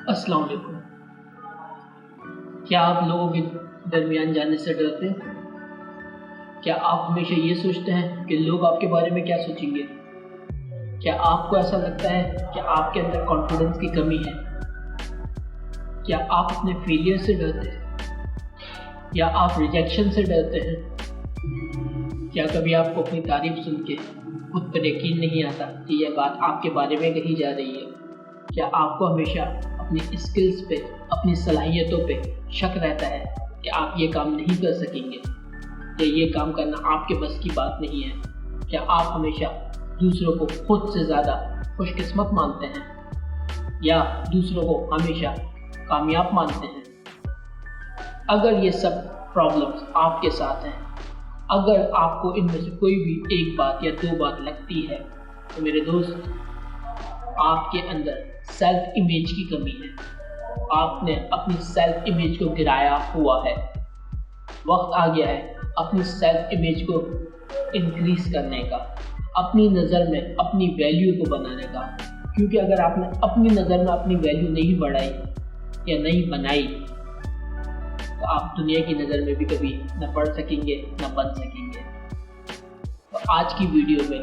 अस्सलाम वालेकुम। क्या आप लोगों के दरमियान जाने से डरते हैं? क्या आप हमेशा ये सोचते हैं कि लोग आपके बारे में क्या सोचेंगे? क्या आपको ऐसा लगता है कि आपके अंदर कॉन्फिडेंस की कमी है? क्या आप अपने फेलियर से डरते हैं? या आप रिजेक्शन से डरते हैं? क्या कभी आपको अपनी तारीफ सुन के खुद पर यकीन नहीं आता कि यह बात आपके बारे में कही जा रही है? क्या आपको हमेशा अपनी स्किल्स पे, अपनी सलाहियतों पे शक रहता है कि आप ये काम नहीं कर सकेंगे या ये काम करना आपके बस की बात नहीं है? क्या आप हमेशा दूसरों को खुद से ज़्यादा खुशकिस्मत मानते हैं या दूसरों को हमेशा कामयाब मानते हैं? अगर ये सब प्रॉब्लम्स आपके साथ हैं, अगर आपको इनमें से कोई भी एक बात या दो बात लगती है, तो मेरे दोस्त, आपके अंदर सेल्फ इमेज की कमी है। आपने अपनी सेल्फ इमेज को गिराया हुआ है। वक्त आ गया है अपनी सेल्फ इमेज को इंक्रीज करने का, अपनी नज़र में अपनी वैल्यू को बनाने का। क्योंकि अगर आपने अपनी नज़र में अपनी वैल्यू नहीं बढ़ाई या नहीं बनाई, तो आप दुनिया की नज़र में भी कभी न बढ़ सकेंगे न बन सकेंगे। तो आज की वीडियो में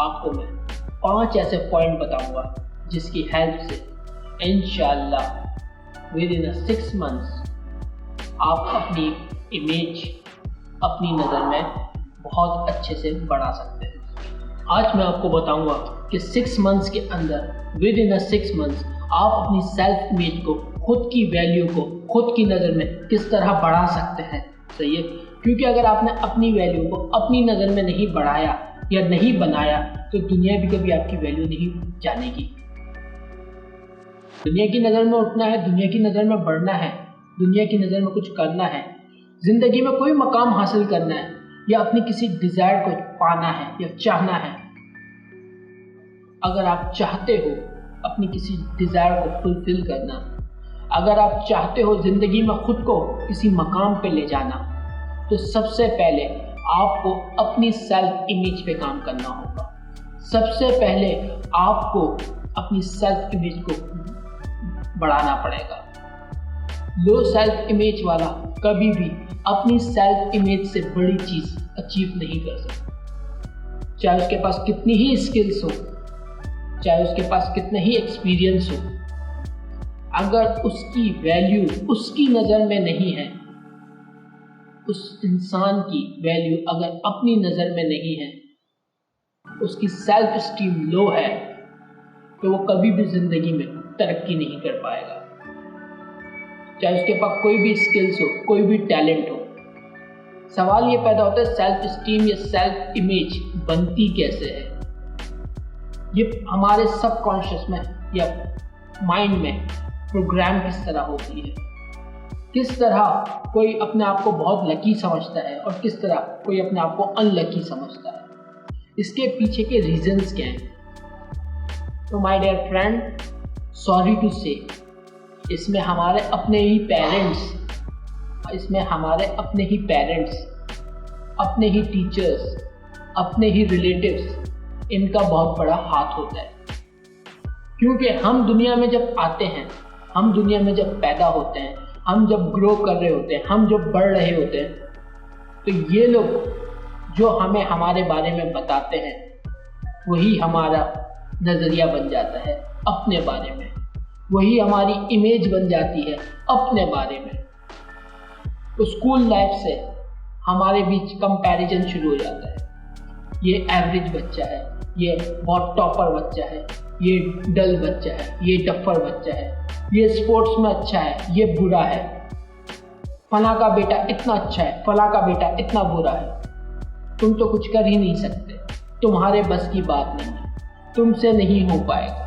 आपको मैं 5 ऐसे पॉइंट बताऊंगा जिसकी हेल्प से इंशाअल्लाह विद इन 6 मंथ्स आप अपनी इमेज अपनी नज़र में बहुत अच्छे से बढ़ा सकते हैं। आज मैं आपको बताऊंगा कि 6 मंथ्स के अंदर विद इन 6 मंथ्स आप अपनी सेल्फ इमेज को, खुद की वैल्यू को खुद की नज़र में किस तरह बढ़ा सकते हैं। सही है, क्योंकि अगर आपने अपनी वैल्यू को अपनी नज़र में नहीं बढ़ाया या नहीं बनाया तो दुनिया भी कभी आपकी वैल्यू नहीं जानेगी। दुनिया की नज़र में उठना है, दुनिया की नज़र में बढ़ना है, दुनिया की नज़र में कुछ करना है, ज़िंदगी में कोई मकाम हासिल करना है या अपनी किसी डिज़ायर को पाना है या चाहना है। अगर आप चाहते हो अपनी किसी डिज़ायर को फुलफिल करना, अगर आप चाहते हो ज़िंदगी में खुद को किसी मकाम पे ले जाना, तो सबसे पहले आपको अपनी सेल्फ इमेज पे काम करना होगा। सबसे पहले आपको अपनी सेल्फ इमेज को बढ़ाना पड़ेगा। लो सेल्फ इमेज वाला कभी भी अपनी सेल्फ इमेज से बड़ी चीज़ अचीव नहीं कर सकता। चाहे उसके पास कितनी ही स्किल्स हो, चाहे उसके पास कितना ही एक्सपीरियंस हो, अगर उसकी वैल्यू उसकी नज़र में नहीं है, उस इंसान की वैल्यू अगर अपनी नज़र में नहीं है, उसकी सेल्फ स्टीम लो है, तो वो कभी भी ज़िंदगी में तरक्की नहीं कर पाएगा। चाहे उसके पास कोई भी स्किल्स हो, कोई भी टैलेंट हो। सवाल ये पैदा होता है सेल्फ स्टीम या सेल्फ इमेज बनती कैसे है। ये हमारे सबकॉन्शियस में या माइंड में प्रोग्राम किस तरह होती है। किस तरह कोई अपने आप को बहुत लकी समझता है और किस तरह कोई अपने आप को अनलकी समझता है, इसके पीछे के रीजंस क्या हैं। तो my dear friend, sorry to say, इसमें हमारे अपने ही पेरेंट्स, अपने ही टीचर्स, अपने ही रिलेटिव्स, इनका बहुत बड़ा हाथ होता है। क्योंकि हम दुनिया में जब आते हैं, हम दुनिया में जब पैदा होते हैं, हम जब ग्रो कर रहे होते हैं, हम जब बढ़ रहे होते हैं, तो ये लोग जो हमें हमारे बारे में बताते हैं वही हमारा नज़रिया बन जाता है अपने बारे में, वही हमारी इमेज बन जाती है अपने बारे में। तो स्कूल लाइफ से हमारे बीच कंपैरिजन शुरू हो जाता है। ये एवरेज बच्चा है, ये बहुत टॉपर बच्चा है, ये डल बच्चा है, ये डफर बच्चा है, ये स्पोर्ट्स में अच्छा है, ये बुरा है, फला का बेटा इतना अच्छा है, फला का बेटा इतना बुरा है, तुम तो कुछ कर ही नहीं सकते, तुम्हारे बस की बात नहीं है, तुमसे नहीं हो पाएगा।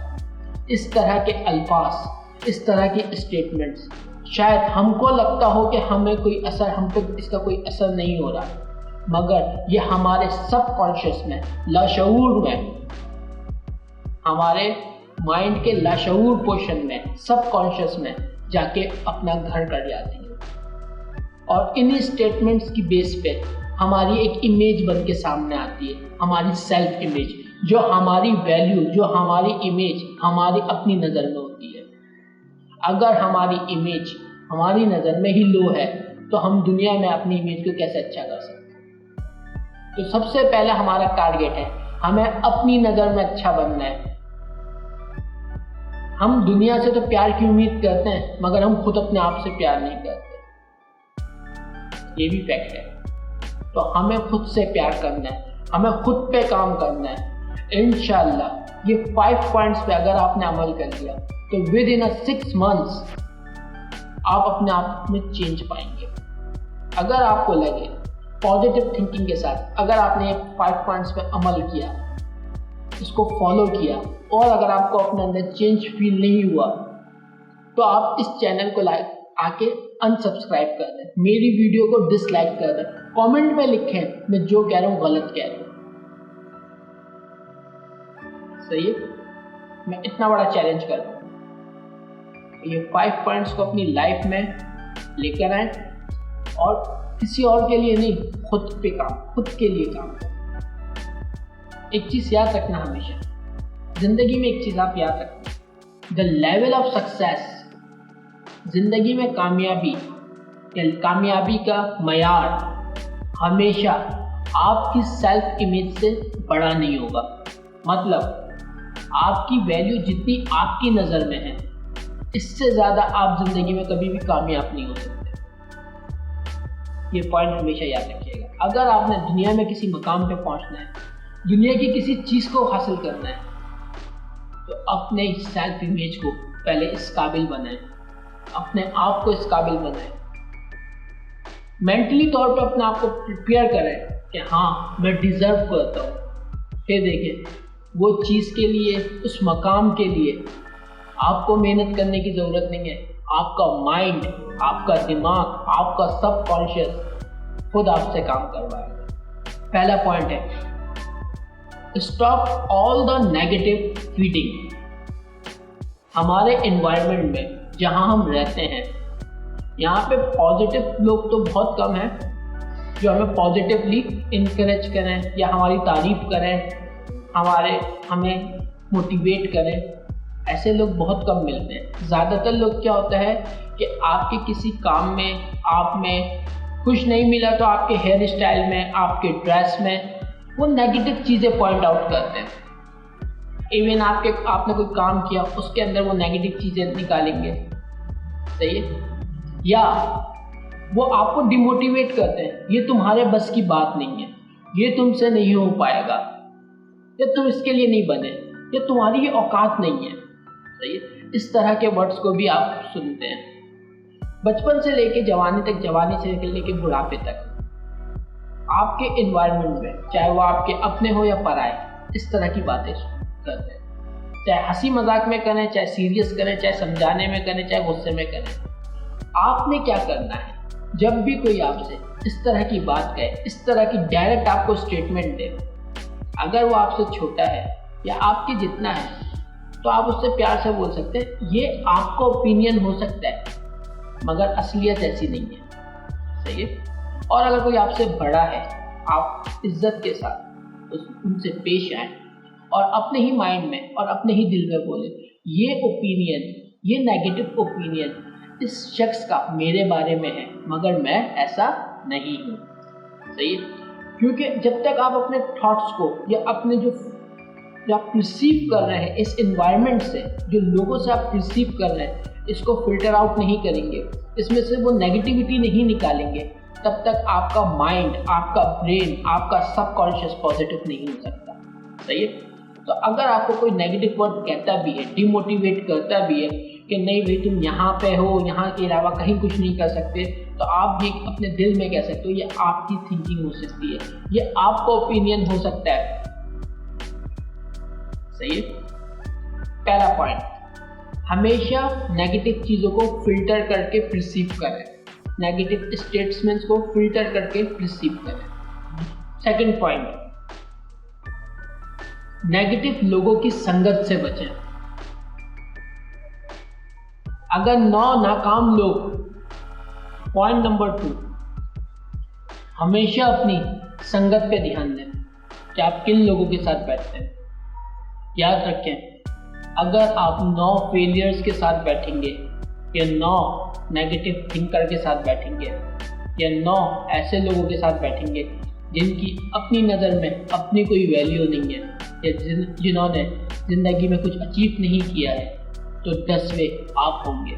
इस तरह के अल्फाज, इस तरह के स्टेटमेंट्स शायद हमको लगता हो कि हमें कोई असर, हम पे इसका कोई असर नहीं हो रहा, मगर ये हमारे सबकॉन्शियस में, लाशऊर में, हमारे माइंड के लाशऊर पोर्शन में, सबकॉन्शियस में जाके अपना घर कर जाती है। और इन्हीं स्टेटमेंट्स की बेस पे हमारी एक इमेज बन के सामने आती है, हमारी सेल्फ इमेज, जो हमारी वैल्यू, जो हमारी इमेज हमारी अपनी नज़र में होती है। अगर हमारी इमेज हमारी नज़र में ही लो है तो हम दुनिया में अपनी इमेज को कैसे अच्छा कर सकते हैं। तो सबसे पहले हमारा टारगेट है हमें अपनी नज़र में अच्छा बनना है। हम दुनिया से तो प्यार की उम्मीद करते हैं मगर हम खुद अपने आप से प्यार नहीं करते, ये भी फैक्ट है। तो हमें खुद से प्यार करना है, हमें खुद पे काम करना है। इंशाल्लाह ये 5 पॉइंट्स पे अगर आपने अमल कर लिया तो विद इन 6 मंथ्स आप अपने आप में चेंज पाएंगे। अगर आपको लगे पॉजिटिव थिंकिंग के साथ अगर आपने 5 पॉइंट्स पे अमल किया, इसको फॉलो किया और अगर आपको अपने अंदर चेंज फील नहीं हुआ तो आप इस चैनल को आके अनसब्सक्राइब कर दें, मेरी वीडियो को डिसलाइक कर दें, कमेंट में लिखें मैं जो कह रहा हूँ गलत कह रहा हूँ। सही है, मैं इतना बड़ा चैलेंज कर रहा हूँ। ये 5 पॉइंट्स को अपनी लाइफ में लेकर आए और किसी और के लिए नहीं, खुद पे काम, खुद के लिए काम करें। एक चीज याद रखना, हमेशा जिंदगी में एक चीज आप याद रखना, द लेवल ऑफ सक्सेस, जिंदगी में कामयाबी का मयार हमेशा आपकी सेल्फ इमेज से बड़ा नहीं होगा। मतलब आपकी वैल्यू जितनी आपकी नज़र में है इससे ज़्यादा आप जिंदगी में कभी भी कामयाब नहीं हो सकते। ये पॉइंट हमेशा याद रखिएगा। अगर आपने दुनिया में किसी मकाम पे पहुंचना है, दुनिया की किसी चीज़ को हासिल करना है, तो अपने सेल्फ इमेज को पहले इस काबिल बनाएं, अपने आप को इस काबिल बनाएं, मेंटली तौर पे अपने आप को प्रिपेयर करें कि हाँ मैं डिजर्व करता हूँ। फिर देखें वो चीज़ के लिए, उस मकाम के लिए आपको मेहनत करने की ज़रूरत नहीं है। आपका माइंड, आपका दिमाग, आपका सबकॉन्शियस खुद आपसे काम करवाएगा। पहला पॉइंट है stop all the negative feeding. हमारे एनवायरनमेंट में जहाँ हम रहते हैं यहाँ पे पॉजिटिव लोग तो बहुत कम हैं जो हमें पॉजिटिवली इनकरेज करें या हमारी तारीफ करें, हमें मोटिवेट करें। ऐसे लोग बहुत कम मिलते हैं। ज़्यादातर लोग क्या होता है कि आपके किसी काम में आप में खुश नहीं मिला तो आपके हेयर स्टाइल में, आपके ड्रेस में वो नेगेटिव चीज़ें पॉइंट आउट करते हैं। इवन आपने कोई काम किया उसके अंदर वो नेगेटिव चीज़ें निकालेंगे। सही है, या वो आपको डिमोटिवेट करते हैं, ये तुम्हारे बस की बात नहीं है, ये तुमसे नहीं हो पाएगा, या तुम इसके लिए नहीं बने, ये तुम्हारी ये औकात नहीं है। सही है, इस तरह के वर्ड्स को भी आप सुनते हैं बचपन से लेके जवानी तक, जवानी से लेके बुढ़ापे तक। आपके एनवायरनमेंट में, चाहे वो आपके अपने हो या पराए, इस तरह की बातें करते हैं। चाहे हंसी मजाक में करें, चाहे सीरियस करें, चाहे समझाने में करें, चाहे गुस्से में करें। आपने क्या करना है, जब भी कोई आपसे इस तरह की बात कहे, इस तरह की डायरेक्ट आपको स्टेटमेंट दे, अगर वो आपसे छोटा है या आपके जितना है तो आप उससे प्यार से बोल सकते हैं ये आपका ओपिनियन हो सकता है मगर असलियत ऐसी नहीं है। सही है, और अगर कोई आपसे बड़ा है आप इज्जत के साथ उनसे पेश आए और अपने ही माइंड में और अपने ही दिल में बोले ये ओपिनियन, ये नेगेटिव ओपिनियन इस शख्स का मेरे बारे में है मगर मैं ऐसा नहीं हूँ। सही है, क्योंकि जब तक आप अपने थॉट्स को या अपने जो आप रिसीव कर रहे हैं इस एनवायरनमेंट से, जो लोगों से आप रिसीव कर रहे हैं, इसको फिल्टर आउट नहीं करेंगे, इसमें से वो नेगेटिविटी नहीं निकालेंगे, तब तक आपका माइंड, आपका ब्रेन, आपका सबकॉन्शियस पॉजिटिव नहीं हो सकता। सही है, तो अगर आपको कोई नेगेटिव वर्ड कहता भी है, डिमोटिवेट करता भी है कि नहीं भाई तुम यहाँ पे हो, यहाँ के अलावा कहीं कुछ नहीं कर सकते, तो आप भी अपने दिल में कह सकते हो ये आपकी थिंकिंग हो सकती है, ये आपका ओपिनियन हो सकता है। सही है, पहला पॉइंट, हमेशा नेगेटिव चीज़ों को फिल्टर करके रिसीव करें, नेगेटिव स्टेटमेंट्स को फिल्टर करके रिसीव करें। सेकंड पॉइंट, नेगेटिव लोगों की संगत से बचें। अगर 9 नाकाम लोग, पॉइंट नंबर 2, हमेशा अपनी संगत पे ध्यान दें कि आप किन लोगों के साथ बैठते हैं। याद रखें, अगर आप 9 फेलियर्स के साथ बैठेंगे या 9 नेगेटिव थिंकर के साथ बैठेंगे, या 9 ऐसे लोगों के साथ बैठेंगे जिनकी अपनी नज़र में अपनी कोई वैल्यू नहीं है, या जिन्होंने ज़िंदगी में कुछ अचीव नहीं किया है, तो 10वें आप होंगे।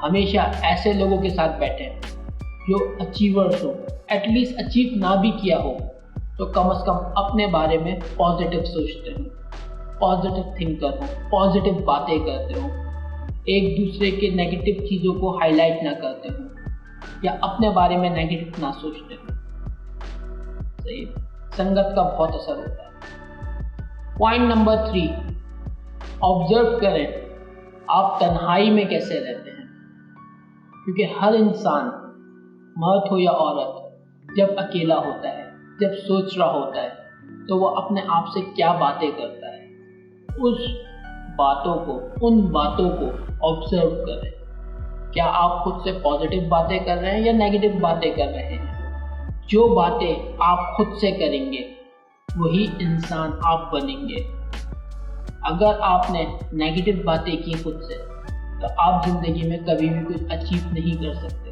हमेशा ऐसे लोगों के साथ बैठें जो अचीवर्स हो, एटलीस्ट अचीव ना भी किया हो तो कम से कम अपने बारे में पॉजिटिव सोचते हो, पॉजिटिव थिंकर हो, पॉजिटिव बातें करते हो, एक दूसरे के नेगेटिव चीज़ों को हाईलाइट ना करते हो, या अपने बारे में नेगेटिव ना सोचते हो। सही, संगत का बहुत असर होता है। पॉइंट नंबर 3, ऑब्जर्व करें आप तन्हाई में कैसे रहते हैं, क्योंकि हर इंसान, मर्द हो या औरत, जब अकेला होता है, जब सोच रहा होता है, तो वो अपने आप से क्या बातें करता है, उन बातों को ऑब्जर्व करें। क्या आप खुद से पॉजिटिव बातें कर रहे हैं या नेगेटिव बातें कर रहे हैं? जो बातें आप खुद से करेंगे वही इंसान आप बनेंगे। अगर आपने नेगेटिव बातें की खुद से, तो आप ज़िंदगी में कभी भी कुछ अचीव नहीं कर सकते,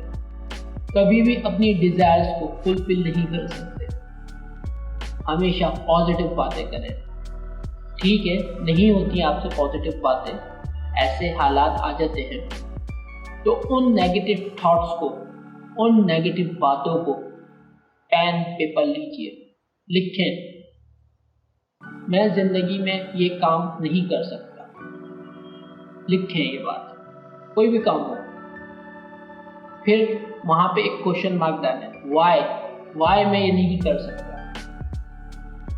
कभी भी अपनी डिज़ायर्स को फुलफिल नहीं कर सकते। हमेशा पॉजिटिव बातें करें। ठीक है, नहीं होती आपसे पॉजिटिव बातें, ऐसे हालात आ जाते हैं, तो उन नेगेटिव थॉट्स को, उन नेगेटिव बातों को पेन पेपर लीजिए, लिखें, मैं ज़िंदगी में ये काम नहीं कर सकता। लिखें ये बात, कोई भी काम हो। फिर वहाँ पे एक क्वेश्चन मार्क डालें, वाई मैं ये नहीं कर सकता।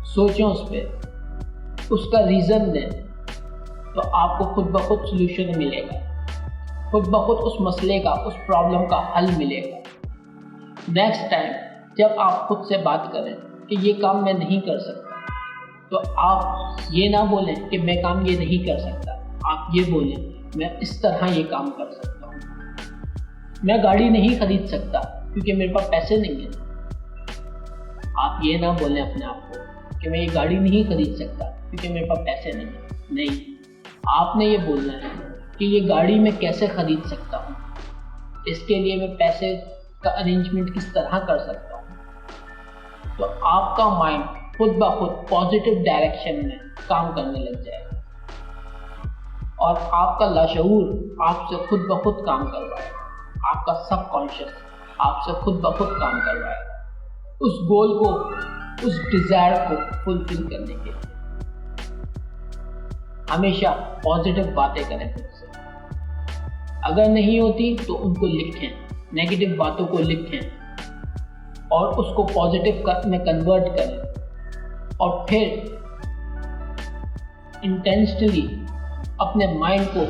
सोचें उस पर, उसका रीज़न दें, तो आपको खुद ब खुद सोल्यूशन मिलेगा, खुद ब खुद उस मसले का, उस प्रॉब्लम का हल मिलेगा। नेक्स्ट टाइम जब आप खुद से बात करें कि ये काम मैं नहीं कर सकता, तो आप ये ना बोलें कि मैं काम ये नहीं कर सकता, आप ये बोलें मैं इस तरह ये काम कर सकता हूँ। मैं गाड़ी नहीं खरीद सकता क्योंकि मेरे पास पैसे नहीं है। आप ये ना बोलें अपने आप को कि मैं ये गाड़ी नहीं खरीद सकता क्योंकि मेरे पास पैसे नहीं है। नहीं, आपने ये बोलना है कि ये गाड़ी मैं कैसे खरीद सकता हूँ, इसके लिए मैं पैसे का अरेंजमेंट किस तरह कर सकता हूँ। तो आपका माइंड खुद ब खुद पॉजिटिव डायरेक्शन में काम करने लग जाएगा और आपका लाशऊर आपसे खुद ब खुद काम करवाएगा, आपका सबकॉन्शियस आपसे खुद ब खुद काम करवाएगा उस गोल को, उस डिज़ायर को फुलफिल करने के लिए। हमेशा पॉजिटिव बातें करें खुद से। अगर नहीं होती तो उनको लिखें, नेगेटिव बातों को लिखें और उसको पॉजिटिव में कन्वर्ट करें, और फिर इंटेंशनली अपने माइंड को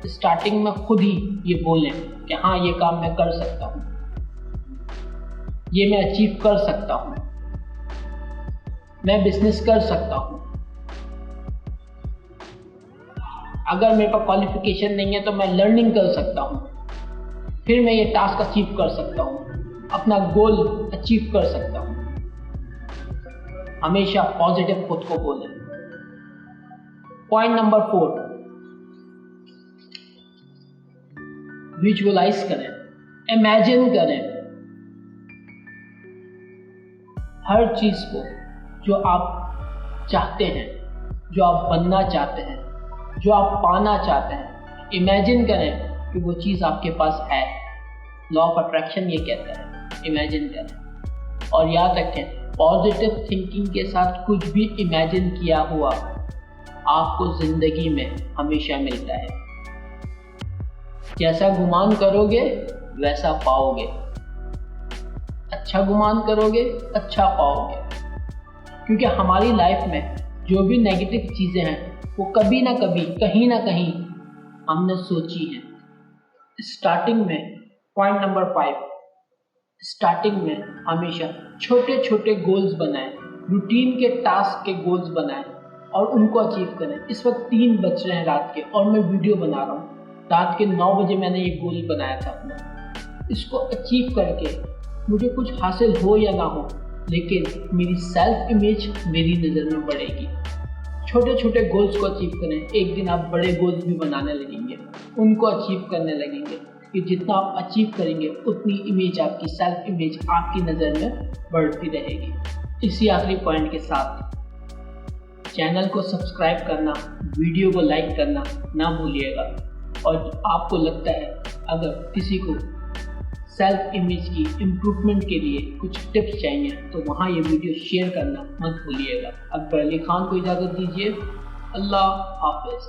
स्टार्टिंग में खुद ही ये बोलें कि हाँ, ये काम मैं कर सकता हूँ, ये मैं अचीव कर सकता हूँ, मैं बिजनेस कर सकता हूँ। अगर मेरे पास क्वालिफिकेशन नहीं है तो मैं लर्निंग कर सकता हूँ, फिर मैं ये टास्क अचीव कर सकता हूँ, अपना गोल अचीव कर सकता हूँ। हमेशा पॉजिटिव खुद को बोलें। पॉइंट नंबर 4, विजुअलाइज करें, इमेजिन करें हर चीज को जो आप चाहते हैं, जो आप बनना चाहते हैं, जो आप पाना चाहते हैं। इमेजिन करें कि वो चीज़ आपके पास है। लॉ ऑफ अट्रैक्शन ये कहता है, इमेजिन करें। और याद रखें, पॉजिटिव थिंकिंग के साथ कुछ भी इमेजिन किया हुआ आपको ज़िंदगी में हमेशा मिलता है। जैसा गुमान करोगे वैसा पाओगे, अच्छा गुमान करोगे अच्छा पाओगे। क्योंकि हमारी लाइफ में जो भी नेगेटिव चीज़ें हैं वो कभी ना कभी, कहीं ना कहीं हमने सोची हैं। स्टार्टिंग में पॉइंट नंबर 5, स्टार्टिंग में हमेशा छोटे छोटे गोल्स बनाएं, रूटीन के टास्क के गोल्स बनाएं और उनको अचीव करें। इस वक्त 3 बज रहे हैं रात के और मैं वीडियो बना रहा हूँ। रात के 9 बजे मैंने ये गोल बनाया था अपना। इसको अचीव करके मुझे कुछ हासिल हो या ना हो, लेकिन मेरी सेल्फ इमेज मेरी नज़र में बढ़ेगी। छोटे छोटे गोल्स को अचीव करें। एक दिन आप बड़े गोल्स भी बनाने लगेंगे, उनको अचीव करने लगेंगे कि जितना आप अचीव करेंगे उतनी इमेज आपकी, सेल्फ इमेज आपकी नज़र में बढ़ती रहेगी। इसी आखिरी पॉइंट के साथ चैनल को सब्सक्राइब करना, वीडियो को लाइक करना ना भूलिएगा। और आपको लगता है अगर किसी को सेल्फ इमेज की इम्प्रूवमेंट के लिए कुछ टिप्स चाहिए तो वहाँ ये वीडियो शेयर करना मत भूलिएगा। अकबर अली खान को इजाज़त दीजिए। अल्लाह हाफिज़।